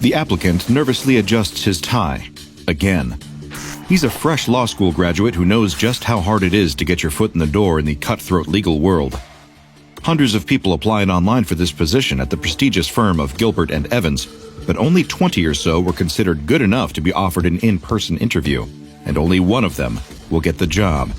The applicant nervously adjusts his tie. Again. He's a fresh law school graduate who knows just how hard it is to get your foot in the door in the cutthroat legal world. Hundreds of people applied online for this position at the prestigious firm of Gilbert and Evans, but only 20 or so were considered good enough to be offered an in-person interview, and only one of them will get the job.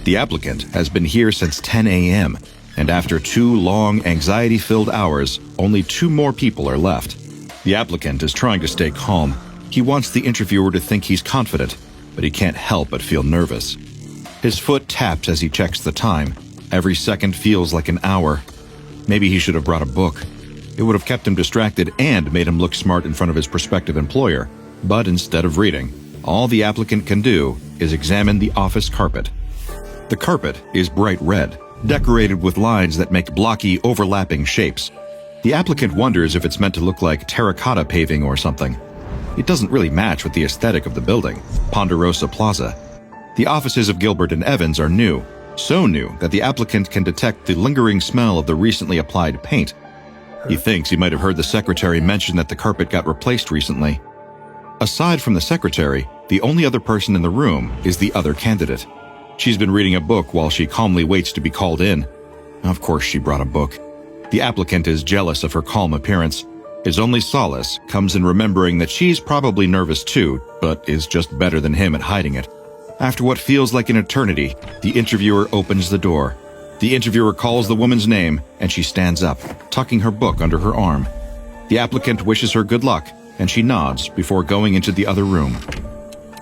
The applicant has been here since 10 a.m., and after 2 long, anxiety-filled hours, only 2 more people are left. The applicant is trying to stay calm. He wants the interviewer to think he's confident, but he can't help but feel nervous. His foot taps as he checks the time. Every second feels like an hour. Maybe he should have brought a book. It would have kept him distracted and made him look smart in front of his prospective employer. But instead of reading, all the applicant can do is examine the office carpet. The carpet is bright red, decorated with lines that make blocky, overlapping shapes. The applicant wonders if it's meant to look like terracotta paving or something. It doesn't really match with the aesthetic of the building, Ponderosa Plaza. The offices of Gilbert and Evans are new, so new that the applicant can detect the lingering smell of the recently applied paint. He thinks he might have heard the secretary mention that the carpet got replaced recently. Aside from the secretary, the only other person in the room is the other candidate. She's been reading a book while she calmly waits to be called in. Of course she brought a book. The applicant is jealous of her calm appearance. His only solace comes in remembering that she's probably nervous too, but is just better than him at hiding it. After what feels like an eternity, the interviewer opens the door. The interviewer calls the woman's name, and she stands up, tucking her book under her arm. The applicant wishes her good luck, and she nods before going into the other room.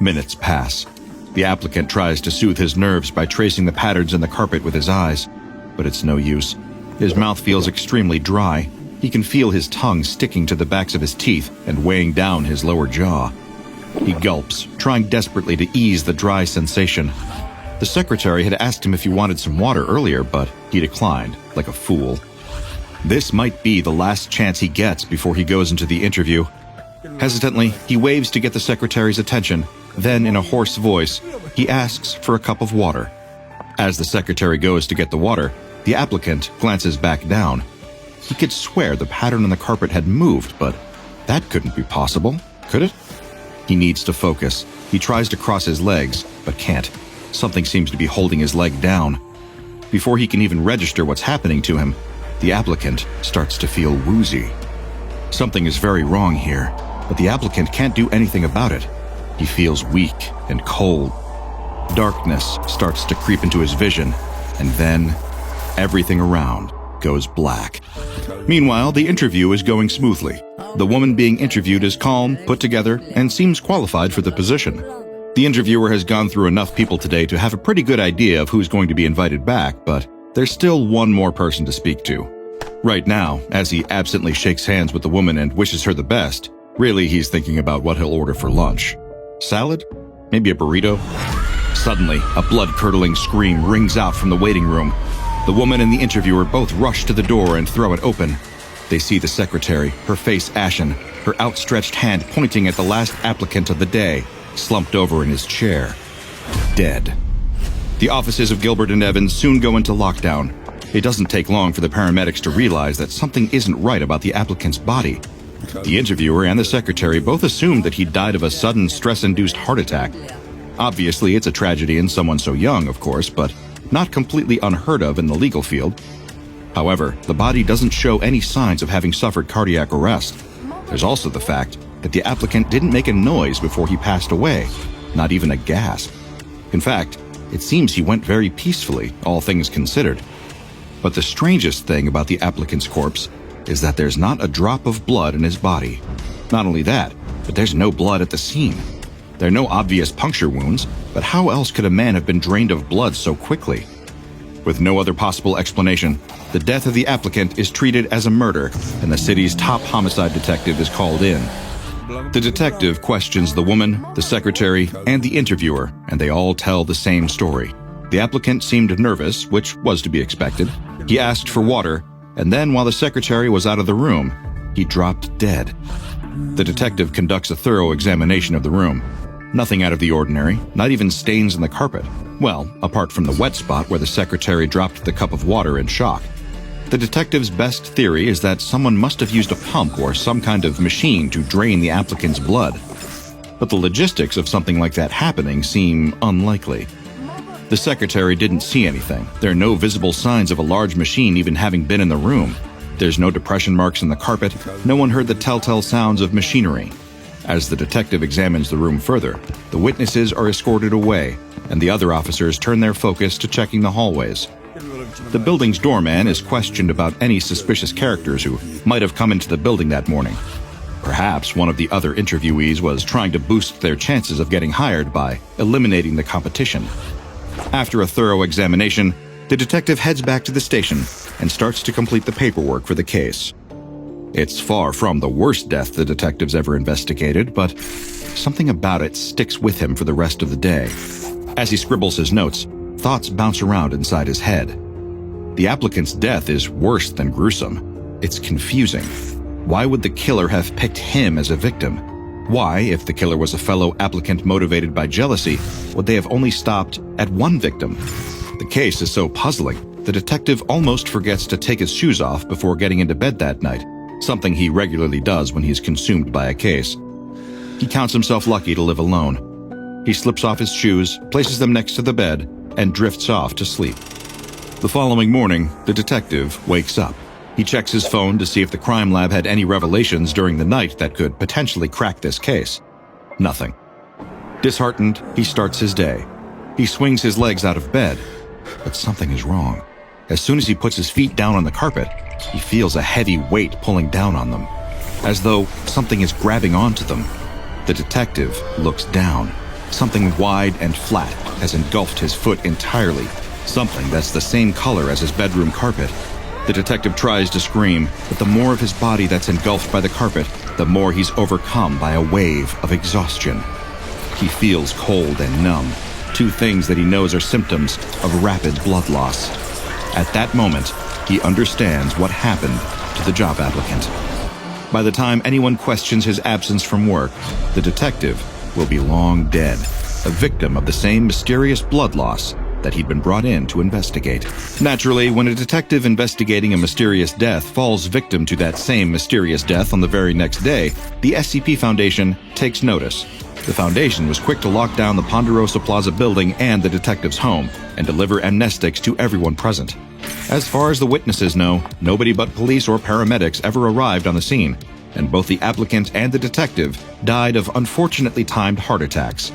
Minutes pass. The applicant tries to soothe his nerves by tracing the patterns in the carpet with his eyes, but it's no use. His mouth feels extremely dry. He can feel his tongue sticking to the backs of his teeth and weighing down his lower jaw. He gulps, trying desperately to ease the dry sensation. The secretary had asked him if he wanted some water earlier, but he declined, like a fool. This might be the last chance he gets before he goes into the interview. Hesitantly, he waves to get the secretary's attention. Then, in a hoarse voice, he asks for a cup of water. As the secretary goes to get the water, the applicant glances back down. He could swear the pattern on the carpet had moved, but that couldn't be possible, could it? He needs to focus. He tries to cross his legs, but can't. Something seems to be holding his leg down. Before he can even register what's happening to him, the applicant starts to feel woozy. Something is very wrong here, but the applicant can't do anything about it. He feels weak and cold. Darkness starts to creep into his vision, and then everything around goes black. Meanwhile, the interview is going smoothly. The woman being interviewed is calm, put together, and seems qualified for the position. The interviewer has gone through enough people today to have a pretty good idea of who's going to be invited back, but there's still one more person to speak to. Right now, as he absently shakes hands with the woman and wishes her the best, really he's thinking about what he'll order for lunch. Salad? Maybe a burrito? Suddenly, a blood-curdling scream rings out from the waiting room. The woman and the interviewer both rush to the door and throw it open. They see the secretary, her face ashen, her outstretched hand pointing at the last applicant of the day, slumped over in his chair. Dead. The offices of Gilbert and Evans soon go into lockdown. It doesn't take long for the paramedics to realize that something isn't right about the applicant's body. The interviewer and the secretary both assumed that he died of a sudden stress-induced heart attack. Obviously, it's a tragedy in someone so young, of course, but not completely unheard of in the legal field. However, the body doesn't show any signs of having suffered cardiac arrest. There's also the fact that the applicant didn't make a noise before he passed away, not even a gasp. In fact, it seems he went very peacefully, all things considered. But the strangest thing about the applicant's corpse is that there's not a drop of blood in his body. Not only that, but there's no blood at the scene. There are no obvious puncture wounds, but how else could a man have been drained of blood so quickly? With no other possible explanation, the death of the applicant is treated as a murder, and the city's top homicide detective is called in. The detective questions the woman, the secretary, and the interviewer, and they all tell the same story. The applicant seemed nervous, which was to be expected. He asked for water, and then while the secretary was out of the room, he dropped dead. The detective conducts a thorough examination of the room. Nothing out of the ordinary, not even stains in the carpet. Well, apart from the wet spot where the secretary dropped the cup of water in shock. The detective's best theory is that someone must have used a pump or some kind of machine to drain the applicant's blood. But the logistics of something like that happening seem unlikely. The secretary didn't see anything. There are no visible signs of a large machine even having been in the room. There's no depression marks in the carpet. No one heard the telltale sounds of machinery. As the detective examines the room further, the witnesses are escorted away, and the other officers turn their focus to checking the hallways. The building's doorman is questioned about any suspicious characters who might have come into the building that morning. Perhaps one of the other interviewees was trying to boost their chances of getting hired by eliminating the competition. After a thorough examination, the detective heads back to the station and starts to complete the paperwork for the case. It's far from the worst death the detective's ever investigated, but something about it sticks with him for the rest of the day. As he scribbles his notes, thoughts bounce around inside his head. The applicant's death is worse than gruesome. It's confusing. Why would the killer have picked him as a victim? Why, if the killer was a fellow applicant motivated by jealousy, would they have only stopped at one victim? The case is so puzzling, the detective almost forgets to take his shoes off before getting into bed that night, something he regularly does when he's consumed by a case. He counts himself lucky to live alone. He slips off his shoes, places them next to the bed, and drifts off to sleep. The following morning, the detective wakes up. He checks his phone to see if the crime lab had any revelations during the night that could potentially crack this case. Nothing. Disheartened, he starts his day. He swings his legs out of bed, but something is wrong. As soon as he puts his feet down on the carpet, he feels a heavy weight pulling down on them, as though something is grabbing onto them. The detective looks down. Something wide and flat has engulfed his foot entirely, something that's the same color as his bedroom carpet. The detective tries to scream, but the more of his body that's engulfed by the carpet, the more he's overcome by a wave of exhaustion. He feels cold and numb, two things that he knows are symptoms of rapid blood loss. At that moment, he understands what happened to the job applicant. By the time anyone questions his absence from work, the detective will be long dead, a victim of the same mysterious blood loss that he'd been brought in to investigate. Naturally, when a detective investigating a mysterious death falls victim to that same mysterious death on the very next day, the SCP Foundation takes notice. The Foundation was quick to lock down the Ponderosa Plaza building and the detective's home, and deliver amnestics to everyone present. As far as the witnesses know, nobody but police or paramedics ever arrived on the scene, and both the applicant and the detective died of unfortunately timed heart attacks.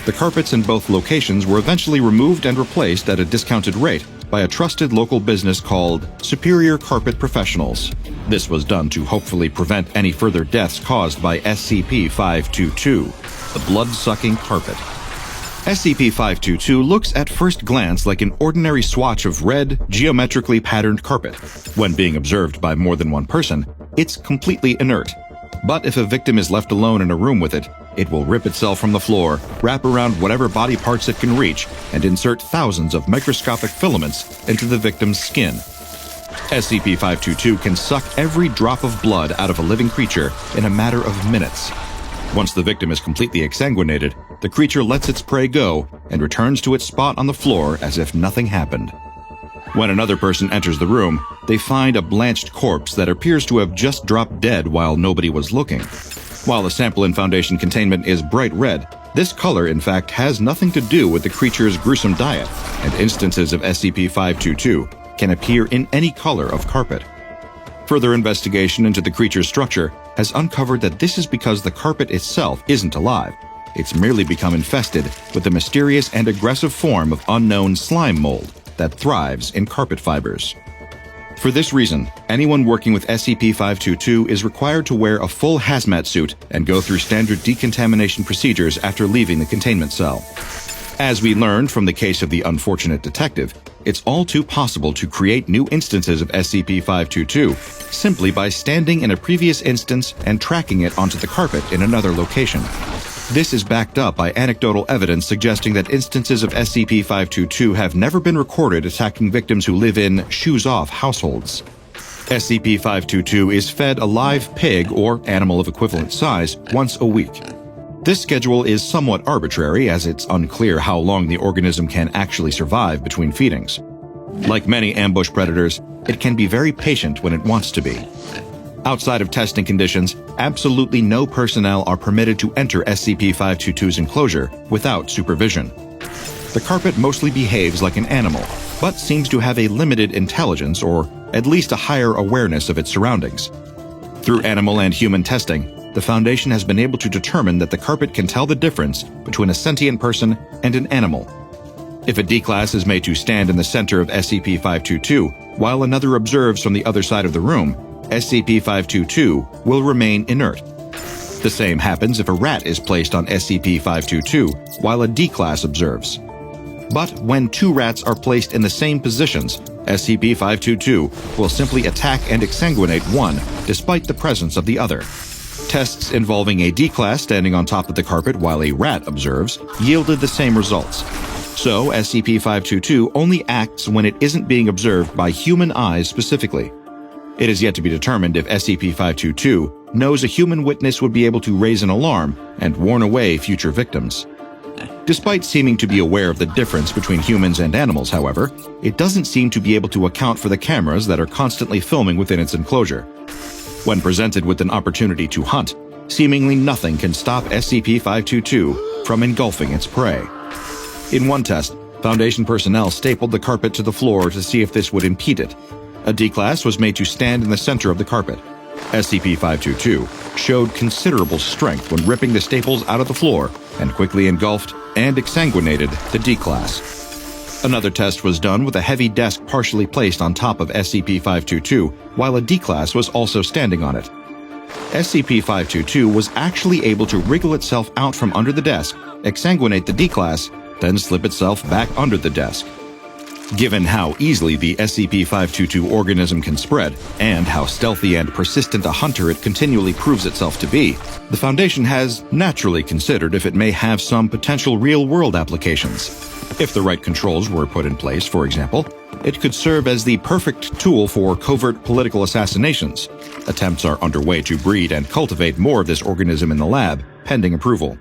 The carpets in both locations were eventually removed and replaced at a discounted rate by a trusted local business called Superior Carpet Professionals. This was done to hopefully prevent any further deaths caused by SCP-522, the blood-sucking carpet. SCP-522 looks at first glance like an ordinary swatch of red, geometrically patterned carpet. When being observed by more than one person, it's completely inert. But if a victim is left alone in a room with it, it will rip itself from the floor, wrap around whatever body parts it can reach, and insert thousands of microscopic filaments into the victim's skin. SCP-522 can suck every drop of blood out of a living creature in a matter of minutes. Once the victim is completely exsanguinated, the creature lets its prey go and returns to its spot on the floor as if nothing happened. When another person enters the room, they find a blanched corpse that appears to have just dropped dead while nobody was looking. While the sample in Foundation containment is bright red, this color, in fact, has nothing to do with the creature's gruesome diet, and instances of SCP-522 can appear in any color of carpet. Further investigation into the creature's structure has uncovered that this is because the carpet itself isn't alive. It's merely become infested with a mysterious and aggressive form of unknown slime mold that thrives in carpet fibers. For this reason, anyone working with SCP-522 is required to wear a full hazmat suit and go through standard decontamination procedures after leaving the containment cell. As we learned from the case of the unfortunate detective, it's all too possible to create new instances of SCP-522 simply by standing in a previous instance and tracking it onto the carpet in another location. This is backed up by anecdotal evidence suggesting that instances of SCP-522 have never been recorded attacking victims who live in shoes-off households. SCP-522 is fed a live pig or animal of equivalent size once a week. This schedule is somewhat arbitrary, as it's unclear how long the organism can actually survive between feedings. Like many ambush predators, it can be very patient when it wants to be. Outside of testing conditions, absolutely no personnel are permitted to enter SCP-522's enclosure without supervision. The carpet mostly behaves like an animal, but seems to have a limited intelligence or at least a higher awareness of its surroundings. Through animal and human testing, the Foundation has been able to determine that the carpet can tell the difference between a sentient person and an animal. If a D-Class is made to stand in the center of SCP-522, while another observes from the other side of the room, SCP-522 will remain inert. The same happens if a rat is placed on SCP-522, while a D-Class observes. But when two rats are placed in the same positions, SCP-522 will simply attack and exsanguinate one, despite the presence of the other. Tests involving a D-Class standing on top of the carpet while a rat observes yielded the same results. So, SCP-522 only acts when it isn't being observed by human eyes specifically. It is yet to be determined if SCP-522 knows a human witness would be able to raise an alarm and warn away future victims. Despite seeming to be aware of the difference between humans and animals, however, it doesn't seem to be able to account for the cameras that are constantly filming within its enclosure. When presented with an opportunity to hunt, seemingly nothing can stop SCP-522 from engulfing its prey. In one test, Foundation personnel stapled the carpet to the floor to see if this would impede it. A D-Class was made to stand in the center of the carpet. SCP-522 showed considerable strength when ripping the staples out of the floor and quickly engulfed and exsanguinated the D-Class. Another test was done with a heavy desk partially placed on top of SCP-522 while a D-Class was also standing on it. SCP-522 was actually able to wriggle itself out from under the desk, exsanguinate the D-Class, then slip itself back under the desk. Given how easily the SCP-522 organism can spread, and how stealthy and persistent a hunter it continually proves itself to be, the Foundation has naturally considered if it may have some potential real-world applications. If the right controls were put in place, for example, it could serve as the perfect tool for covert political assassinations. Attempts are underway to breed and cultivate more of this organism in the lab, pending approval.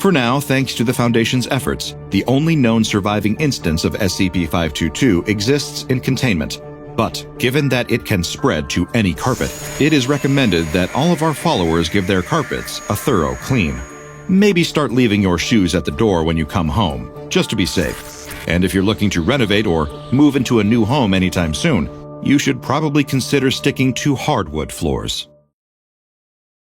For now, thanks to the Foundation's efforts, the only known surviving instance of SCP-522 exists in containment. But given that it can spread to any carpet, it is recommended that all of our followers give their carpets a thorough clean. Maybe start leaving your shoes at the door when you come home, just to be safe. And if you're looking to renovate or move into a new home anytime soon, you should probably consider sticking to hardwood floors.